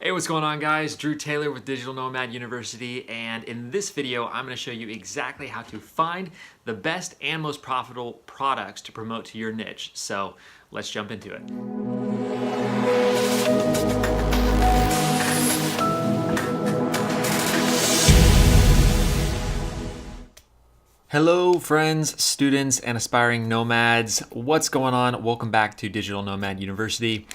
Hey, what's going on, guys? Drew Taylor with Digital Nomad University, and in this video I'm going to show you exactly how to find the best and most profitable products to promote to your niche. So let's jump into it. Hello friends, students, and aspiring nomads. What's going on? Welcome back to Digital Nomad University.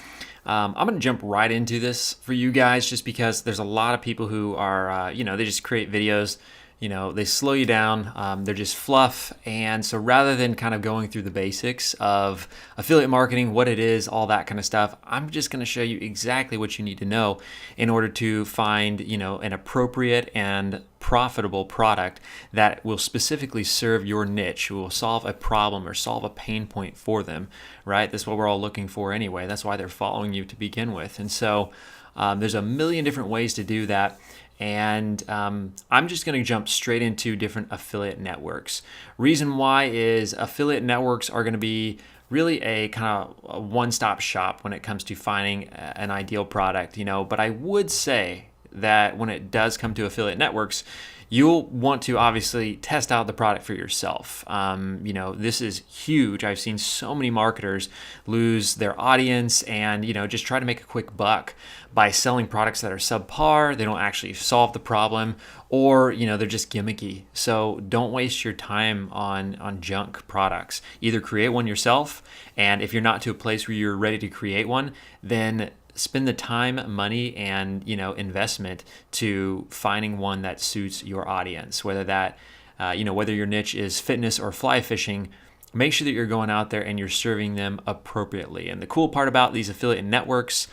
I'm going to jump right into this for you guys just because there's a lot of people who are, they just create videos, they slow you down, they're just fluff. And so rather than kind of going through the basics of affiliate marketing, what it is, all that kind of stuff, I'm just going to show you exactly what you need to know in order to find, an appropriate and profitable product that will specifically serve your niche, will solve a problem or solve a pain point for them, right? That's what we're all looking for anyway. That's why they're following you to begin with. And so there's a million different ways to do that. And I'm just going to jump straight into different affiliate networks. Reason why is affiliate networks are going to be really a kind of a one-stop shop when it comes to finding an ideal product, but I would say that when it does come to affiliate networks, you'll want to obviously test out the product for yourself. This is huge. I've seen so many marketers lose their audience and, just try to make a quick buck by selling products that are subpar. They don't actually solve the problem, or, they're just gimmicky. So don't waste your time on junk products. Either create one yourself, and if you're not to a place where you're ready to create one, then spend the time, money, and investment to finding one that suits your audience. Whether that, whether your niche is fitness or fly fishing, make sure that you're going out there and you're serving them appropriately. And the cool part about these affiliate networks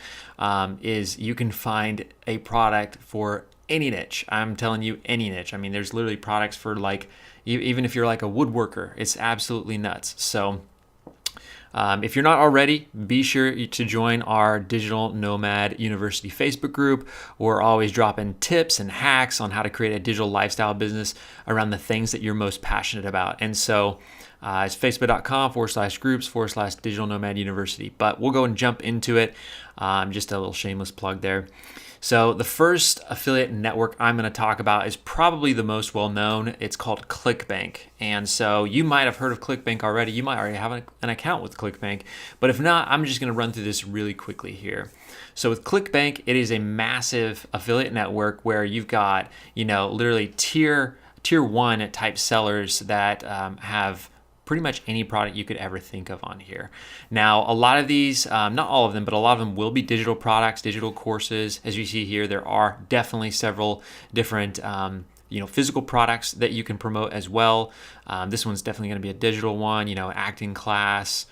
is you can find a product for any niche. I'm telling you, any niche. I mean, there's literally products for even if you're like a woodworker, it's absolutely nuts. So if you're not already, be sure to join our Digital Nomad University Facebook group. We're always dropping tips and hacks on how to create a digital lifestyle business around the things that you're most passionate about. And so it's facebook.com/groups/Digital Nomad University. But we'll go and jump into it. Just a little shameless plug there. So the first affiliate network I'm going to talk about is probably the most well-known. It's called Clickbank. And so you might have heard of Clickbank already. You might already have an account with Clickbank. But if not, I'm just going to run through this really quickly here. So with Clickbank, it is a massive affiliate network where you've got, literally tier one type sellers that have pretty much any product you could ever think of on here. Now, a lot of these, not all of them, but a lot of them will be digital products, digital courses. As you see here, there are definitely several different physical products that you can promote as well. This one's definitely going to be a digital one, acting class,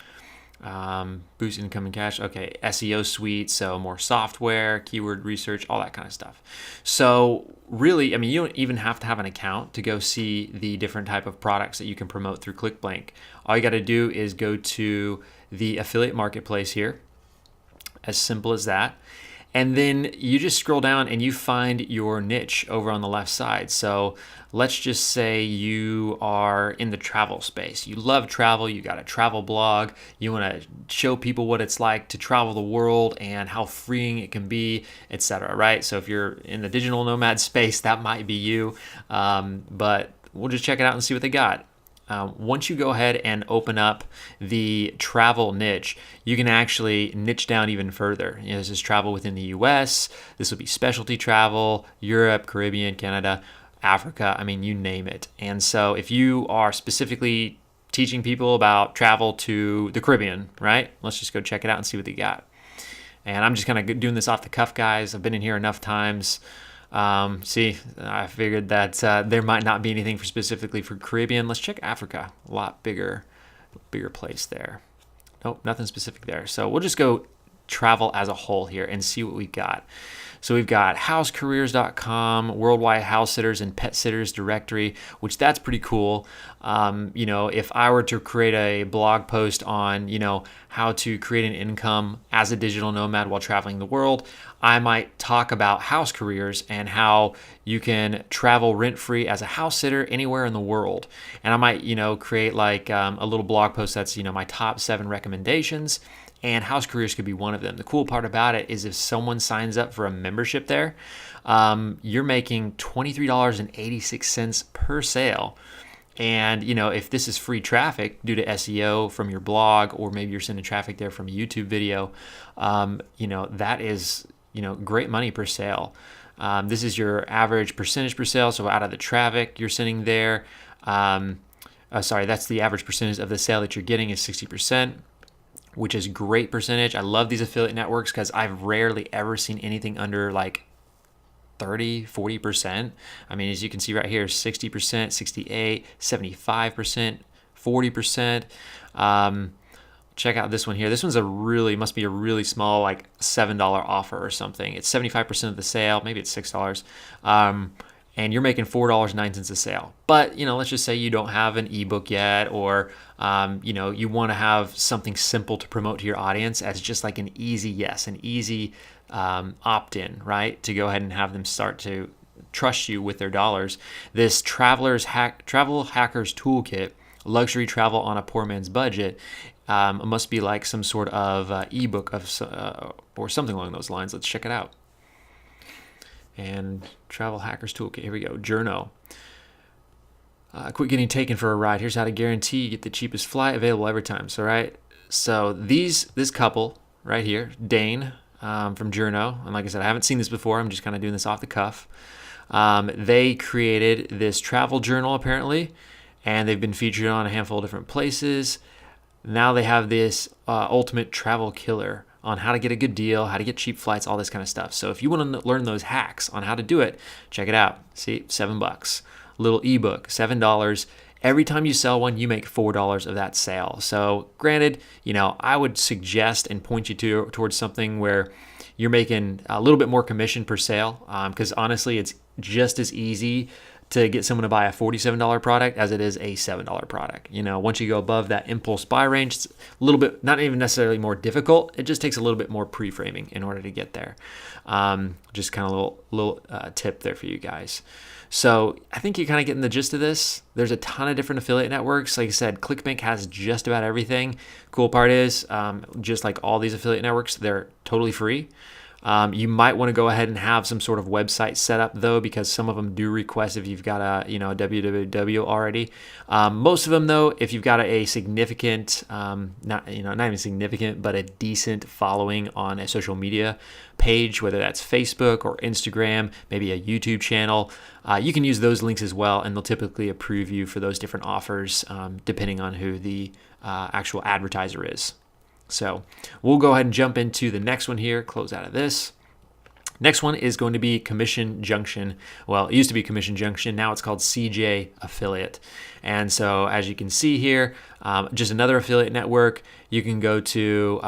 boost income and cash. Okay, SEO suite, so more software, keyword research, all that kind of stuff. So really, you don't even have to have an account to go see the different type of products that you can promote through Clickbank. All you got to do is go to the affiliate marketplace here. As simple as that. And then you just scroll down and you find your niche over on the left side. So let's just say you are in the travel space. You love travel, you got a travel blog, you want to show people what it's like to travel the world and how freeing it can be, etc. Right? So if you're in the digital nomad space, that might be you. But we'll just check it out and see what they got. Once you go ahead and open up the travel niche, you can actually niche down even further. This is travel within the US. This will be specialty travel, Europe, Caribbean, Canada, Africa. You name it. And so if you are specifically teaching people about travel to the Caribbean, right? Let's just go check it out and see what they got. And I'm just kind of doing this off the cuff, guys. I've been in here enough times. I figured that there might not be anything specifically for Caribbean. Let's check Africa. A lot bigger place there. Nope, nothing specific there. So we'll just go travel as a whole here and see what we got. So we've got housecareers.com, worldwide house sitters and pet sitters directory, which that's pretty cool. If I were to create a blog post on, how to create an income as a digital nomad while traveling the world, I might talk about house careers and how you can travel rent-free as a house sitter anywhere in the world. And I might, create like a little blog post that's, my top 7 recommendations. and house careers could be one of them. The cool part about it is if someone signs up for a membership there, you're making $23.86 per sale. And, if this is free traffic due to SEO from your blog, or maybe you're sending traffic there from a YouTube video, that is, great money per sale. This is your average percentage per sale. So out of the traffic you're sending there, that's the average percentage of the sale that you're getting is 60%, which is great percentage. I love these affiliate networks because I've rarely ever seen anything under like 30, 40%. I mean, as you can see right here, 60%, 68, 75%, 40%. Check out this one here. This one's must be a really small, like $7 offer or something. It's 75% of the sale. Maybe it's $6. And you're making $4.09 a sale. But, let's just say you don't have an ebook yet, or, you want to have something simple to promote to your audience as just like an easy opt-in, right? To go ahead and have them start to trust you with their dollars. This Travel Hackers Toolkit, Luxury Travel on a Poor Man's Budget, must be like some sort of ebook or something along those lines. Let's check it out. And Travel Hackers Toolkit. Here we go. Journo. Quit getting taken for a ride. Here's how to guarantee you get the cheapest flight available every time. So this couple right here, Dane from Journo, and like I said, I haven't seen this before. I'm just kind of doing this off the cuff. They created this travel journal apparently, and they've been featured on a handful of different places. Now they have this ultimate travel killer on how to get a good deal, how to get cheap flights, all this kind of stuff. So if you want to learn those hacks on how to do it, check it out. See, $7. Little ebook, $7. Every time you sell one, you make $4 of that sale. So granted, I would suggest and point you towards something where you're making a little bit more commission per sale, because honestly, it's just as easy to get someone to buy a $47 product as it is a $7 product. Once you go above that impulse buy range, it's a little bit, not even necessarily more difficult. It just takes a little bit more pre-framing in order to get there. Just kind of a little tip there for you guys. So I think you're kind of getting the gist of this. There's a ton of different affiliate networks. Like I said, Clickbank has just about everything. Cool part is, just like all these affiliate networks, they're totally free. You might want to go ahead and have some sort of website set up though, because some of them do request if you've got a www already. Most of them though, if you've got a significant, not even significant, but a decent following on a social media page, whether that's Facebook or Instagram, maybe a YouTube channel, you can use those links as well, and they'll typically approve you for those different offers, depending on who the actual advertiser is. So we'll go ahead and jump into the next one here, close out of this. Next one is going to be Commission Junction. Well, it used to be Commission Junction. Now it's called CJ Affiliate. And so as you can see here, just another affiliate network. You can go to,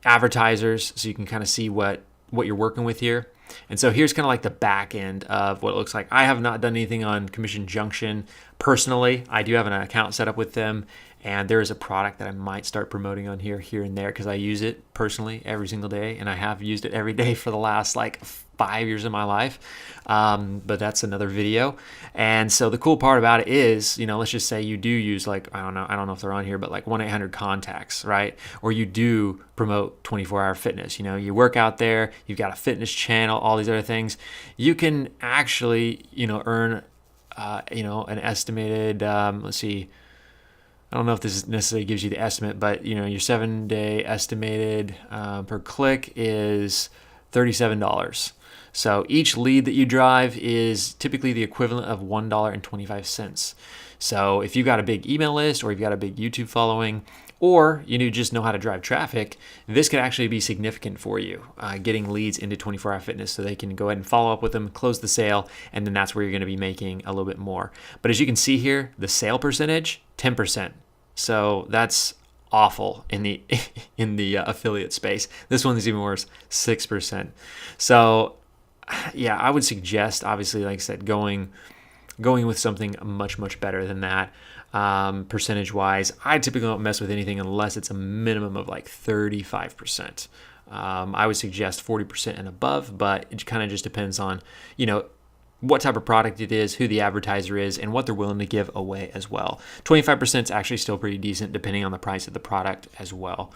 advertisers, so you can kind of see what you're working with here. And so here's kind of like the back end of what it looks like. I have not done anything on Commission Junction personally. I do have an account set up with them, and there is a product that I might start promoting on here and there, because I use it personally every single day, and I have used it every day for the last 5 years of my life. But that's another video. And so the cool part about it is, let's just say you do use I don't know if they're on here, but 1-800 contacts, right? Or you do promote 24-hour fitness. You work out there, you've got a fitness channel, all these other things. You can actually, earn, an estimated, let's see, I don't know if this necessarily gives you the estimate, but your 7-day estimated per click is $37. So each lead that you drive is typically the equivalent of $1.25. So if you've got a big email list, or you've got a big YouTube following, or you just know how to drive traffic, this could actually be significant for you, getting leads into 24-hour fitness, so they can go ahead and follow up with them, close the sale, and then that's where you're going to be making a little bit more. But as you can see here, the sale percentage, 10%. So that's awful in the affiliate space. This one is even worse, 6%. So yeah, I would suggest, obviously, like I said, going with something much better than that. Percentage wise, I typically don't mess with anything unless it's a minimum of 35%. I would suggest 40% and above, but it kind of just depends on, what type of product it is, who the advertiser is, and what they're willing to give away as well. 25% is actually still pretty decent depending on the price of the product as well.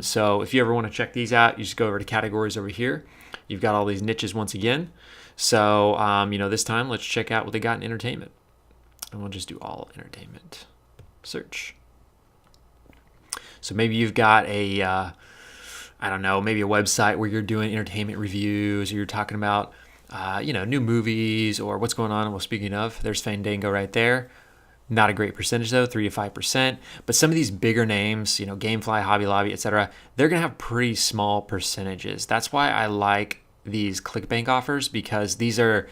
So if you ever want to check these out, you just go over to categories over here. You've got all these niches once again. So, this time let's check out what they got in entertainment. And we'll just do all entertainment. Search. So maybe you've got maybe a website where you're doing entertainment reviews, or you're talking about, new movies or what's going on. Well, speaking of, there's Fandango right there. Not a great percentage though, 3 to 5%. But some of these bigger names, Gamefly, Hobby Lobby, etc., they're gonna have pretty small percentages. That's why I like these Clickbank offers, because these are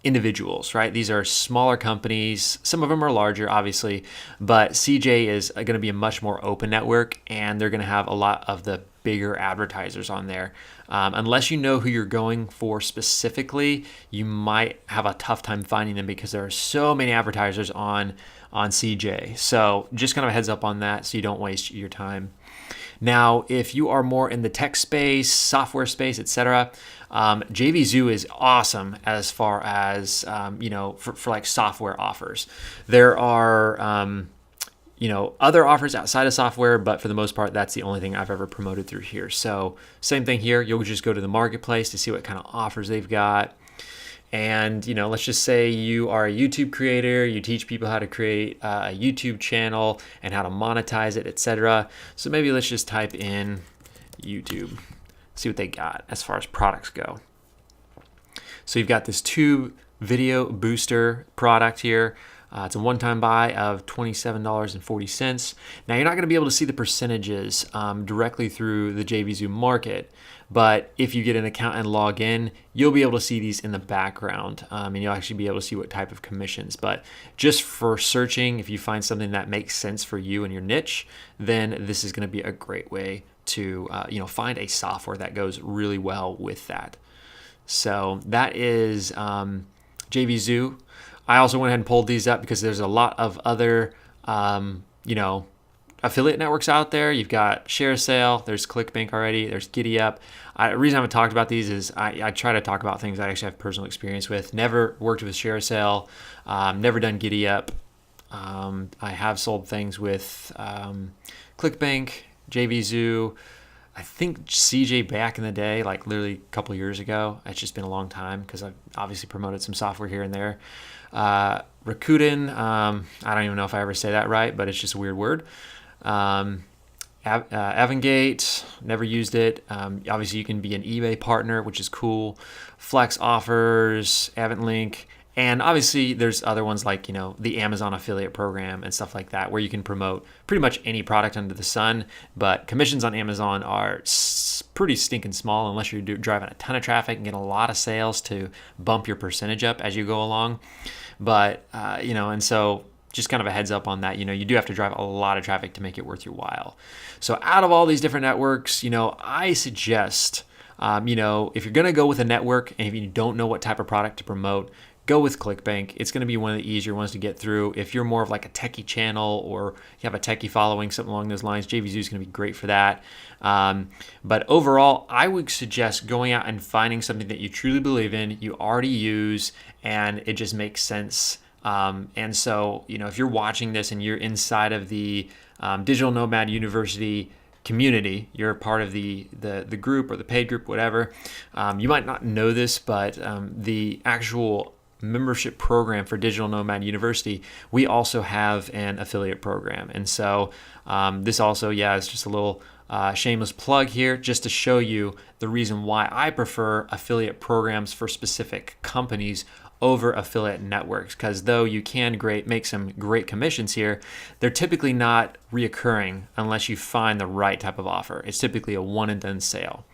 individuals, right? These are smaller companies. Some of them are larger, obviously, but CJ is going to be a much more open network, and they're going to have a lot of the bigger advertisers on there. Unless you know who you're going for specifically, you might have a tough time finding them because there are so many advertisers on CJ. So just kind of a heads up on that so you don't waste your time. Now, if you are more in the tech space, software space, etc., Jvzoo is awesome as far as for like software offers. There are other offers outside of software, but for the most part, that's the only thing I've ever promoted through here. So same thing here. You'll just go to the marketplace to see what kind of offers they've got. And, let's just say you are a YouTube creator, you teach people how to create a YouTube channel and how to monetize it, etc. So maybe let's just type in YouTube, see what they got as far as products go. So you've got this tube video booster product here. It's a one-time buy of $27.40. Now, you're not going to be able to see the percentages directly through the Jvzoo market, but if you get an account and log in, you'll be able to see these in the background, and you'll actually be able to see what type of commissions. But just for searching, if you find something that makes sense for you and your niche, then this is going to be a great way to find a software that goes really well with that. So that is Jvzoo. I also went ahead and pulled these up because there's a lot of other, affiliate networks out there. You've got ShareSale, there's ClickBank already, there's GiddyUp. The reason I haven't talked about these is I try to talk about things I actually have personal experience with. Never worked with ShareSale, never done GiddyUp. I have sold things with ClickBank, Jvzoo. I think CJ back in the day, like literally a couple years ago. It's just been a long time because I've obviously promoted some software here and there. Rakuten, I don't even know if I ever say that right, but it's just a weird word. Avangate, never used it. Obviously, you can be an eBay partner, which is cool. Flex offers, AvantLink. And obviously, there's other ones like, the Amazon affiliate program and stuff like that, where you can promote pretty much any product under the sun. But commissions on Amazon are pretty stinking small unless you're driving a ton of traffic and getting a lot of sales to bump your percentage up as you go along. But, and so just kind of a heads up on that. You do have to drive a lot of traffic to make it worth your while. So out of all these different networks, I suggest, if you're going to go with a network and if you don't know what type of product to promote, go with Clickbank. It's going to be one of the easier ones to get through. If you're more of like a techie channel or you have a techie following, something along those lines, Jvzoo is going to be great for that. But overall, I would suggest going out and finding something that you truly believe in, you already use, and it just makes sense. And so, if you're watching this and you're inside of the Digital Nomad University community, you're a part of the group or the paid group, whatever, you might not know this, but the actual membership program for Digital Nomad University, we also have an affiliate program. And so this also, is just a little shameless plug here just to show you the reason why I prefer affiliate programs for specific companies over affiliate networks, because though you can make some great commissions here, they're typically not reoccurring unless you find the right type of offer. It's typically a one and done sale.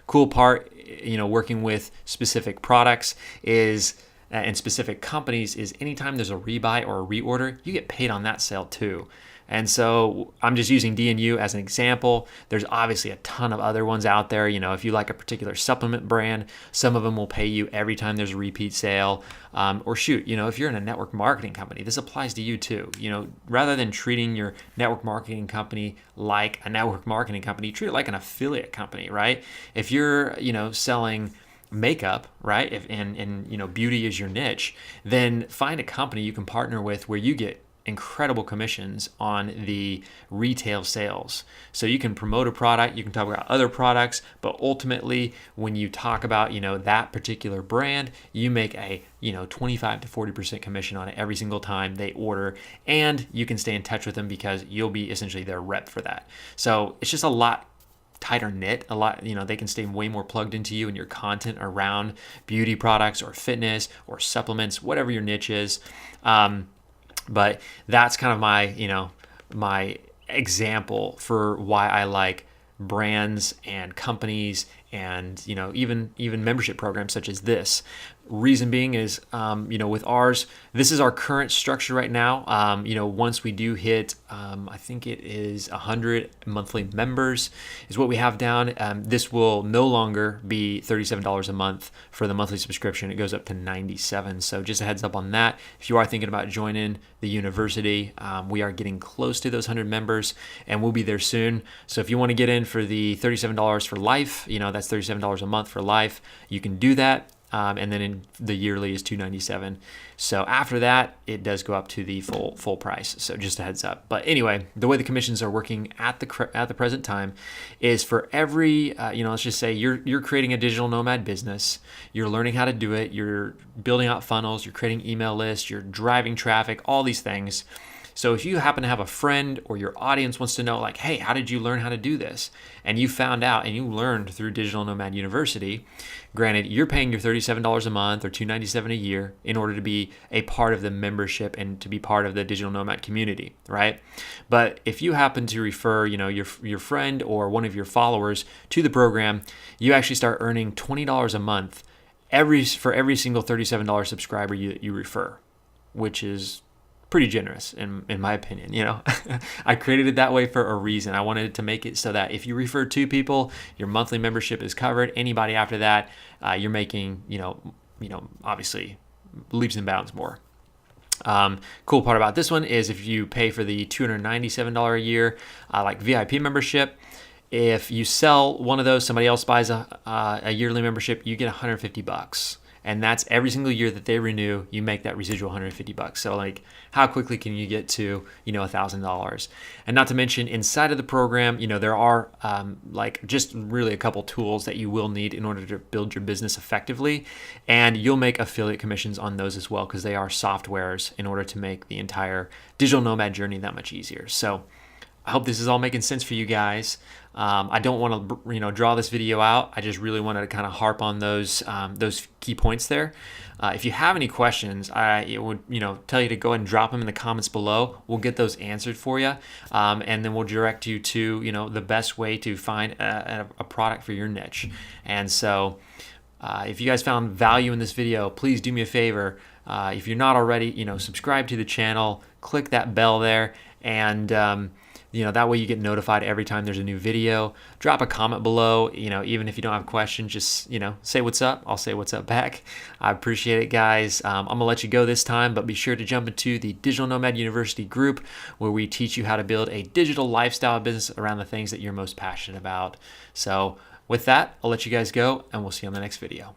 Cool part, working with specific products is and specific companies is anytime there's a rebuy or a reorder, you get paid on that sale too. And so I'm just using DNU as an example. There's obviously a ton of other ones out there. If you like a particular supplement brand, some of them will pay you every time there's a repeat sale. Or shoot, if you're in a network marketing company, this applies to you too. Rather than treating your network marketing company like a network marketing company, treat it like an affiliate company, right? If you're, selling makeup, right? And beauty is your niche, then find a company you can partner with where you get incredible commissions on the retail sales. So you can promote a product, you can talk about other products, but ultimately when you talk about, that particular brand, you make a, 25 to 40% commission on it every single time they order, and you can stay in touch with them because you'll be essentially their rep for that. So it's just a lot tighter knit, a lot, they can stay way more plugged into you and your content around beauty products or fitness or supplements, whatever your niche is. But that's kind of my example for why I like brands and companies and, even membership programs such as this. Reason being is, with ours, this is our current structure right now. Once we do hit, I think it is 100 monthly members is what we have down. This will no longer be $37 a month for the monthly subscription. It goes up to $97. So just a heads up on that. If you are thinking about joining the university, we are getting close to those 100 members and we'll be there soon. So if you want to get in for the $37 for life, that's $37 a month for life, you can do that. And then in the yearly is $297. So after that, it does go up to the full price. So just a heads up. But anyway, the way the commissions are working at the present time is for every, let's just say you're creating a digital nomad business, you're learning how to do it, you're building out funnels, you're creating email lists, you're driving traffic, all these things. So if you happen to have a friend or your audience wants to know, like, hey, how did you learn how to do this? And you found out and you learned through Digital Nomad University, granted, you're paying your $37 a month or $297 a year in order to be a part of the membership and to be part of the Digital Nomad community, right? But if you happen to refer, your friend or one of your followers to the program, you actually start earning $20 a month for every single $37 subscriber you refer, which is pretty generous in my opinion. I created it that way for a reason. I wanted to make it so that if you refer 2 people, your monthly membership is covered. Anybody after that, you're making, obviously leaps and bounds more. Cool part about this one is if you pay for the $297 a year, like VIP membership, if you sell one of those, somebody else buys a yearly membership, you get $150. And that's every single year that they renew, you make that residual $150. So like, how quickly can you get to, $1,000? And not to mention inside of the program, there are just really a couple tools that you will need in order to build your business effectively. And you'll make affiliate commissions on those as well, because they are softwares in order to make the entire digital nomad journey that much easier. So I hope this is all making sense for you guys. I don't want to, draw this video out. I just really wanted to kind of harp on those key points there. If you have any questions, I would, tell you to go ahead and drop them in the comments below. We'll get those answered for you, and then we'll direct you to, the best way to find a product for your niche. And so, if you guys found value in this video, please do me a favor. If you're not already, subscribe to the channel, click that bell there, and that way you get notified every time there's a new video. Drop a comment below, even if you don't have a question, just, say what's up. I'll say what's up back. I appreciate it, guys. I'm going to let you go this time, but be sure to jump into the Digital Nomad University group where we teach you how to build a digital lifestyle business around the things that you're most passionate about. So with that, I'll let you guys go and we'll see you on the next video.